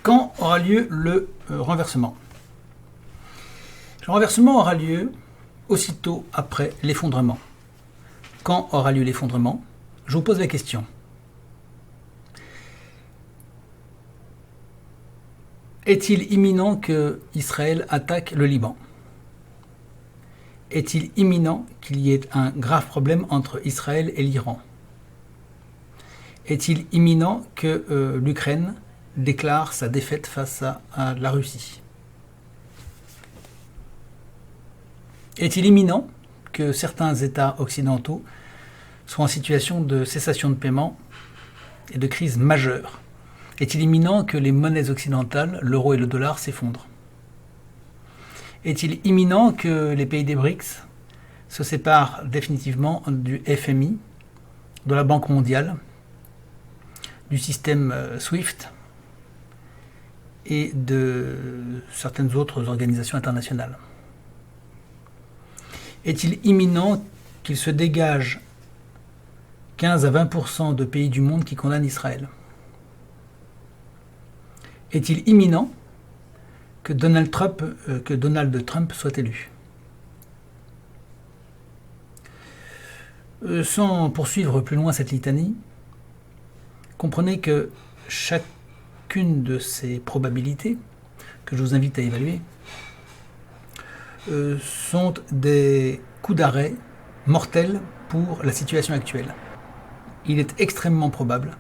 Quand aura lieu le renversement? Le renversement aura lieu aussitôt après l'effondrement. Quand aura lieu l'effondrement? Je vous pose la question. Est-il imminent que Israël attaque le Liban? Est-il imminent qu'il y ait un grave problème entre Israël et l'Iran? Est-il imminent que l'Ukraine déclare sa défaite face à la Russie? Est-il imminent que certains États occidentaux soient en situation de cessation de paiement et de crise majeure? Est-il imminent que les monnaies occidentales, l'euro et le dollar, s'effondrent? Est-il imminent que les pays des BRICS se séparent définitivement du FMI, de la Banque mondiale, du système SWIFT et de certaines autres organisations internationales? Est-il imminent qu'il se dégage 15 à 20% de pays du monde qui condamnent Israël? Est-il imminent que Donald Trump soit élu? Sans poursuivre plus loin cette litanie, comprenez que chacune de ces probabilités, que je vous invite à évaluer, sont des coups d'arrêt mortels pour la situation actuelle. Il est extrêmement probable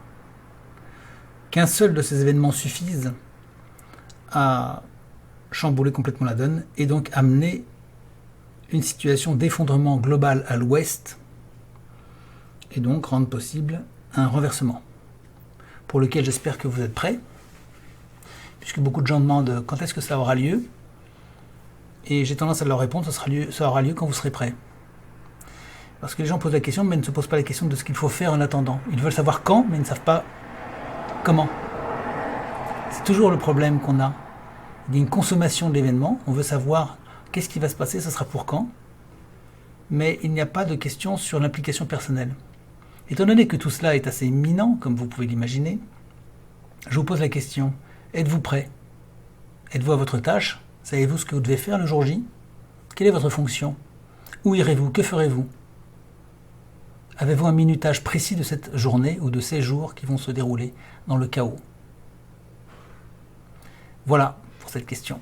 qu'un seul de ces événements suffise à chambouler complètement la donne et donc amener une situation d'effondrement global à l'ouest et donc rendre possible un renversement pour lequel j'espère que vous êtes prêts, puisque beaucoup de gens demandent quand est-ce que ça aura lieu, et j'ai tendance à leur répondre ça aura lieu quand vous serez prêts. Parce que les gens posent la question mais ne se posent pas la question de ce qu'il faut faire en attendant. Ils veulent savoir quand mais ils ne savent pas comment. C'est toujours le problème qu'on a. Il y a une consommation de l'événement, on veut savoir qu'est-ce qui va se passer, ça sera pour quand, mais il n'y a pas de question sur l'implication personnelle. Étant donné que tout cela est assez imminent, comme vous pouvez l'imaginer, je vous pose la question, êtes-vous prêt? Êtes-vous à votre tâche? Savez-vous ce que vous devez faire le jour J? Quelle est votre fonction? Où irez-vous? Que ferez-vous? Avez-vous un minutage précis de cette journée ou de ces jours qui vont se dérouler dans le chaos? Voilà pour cette question.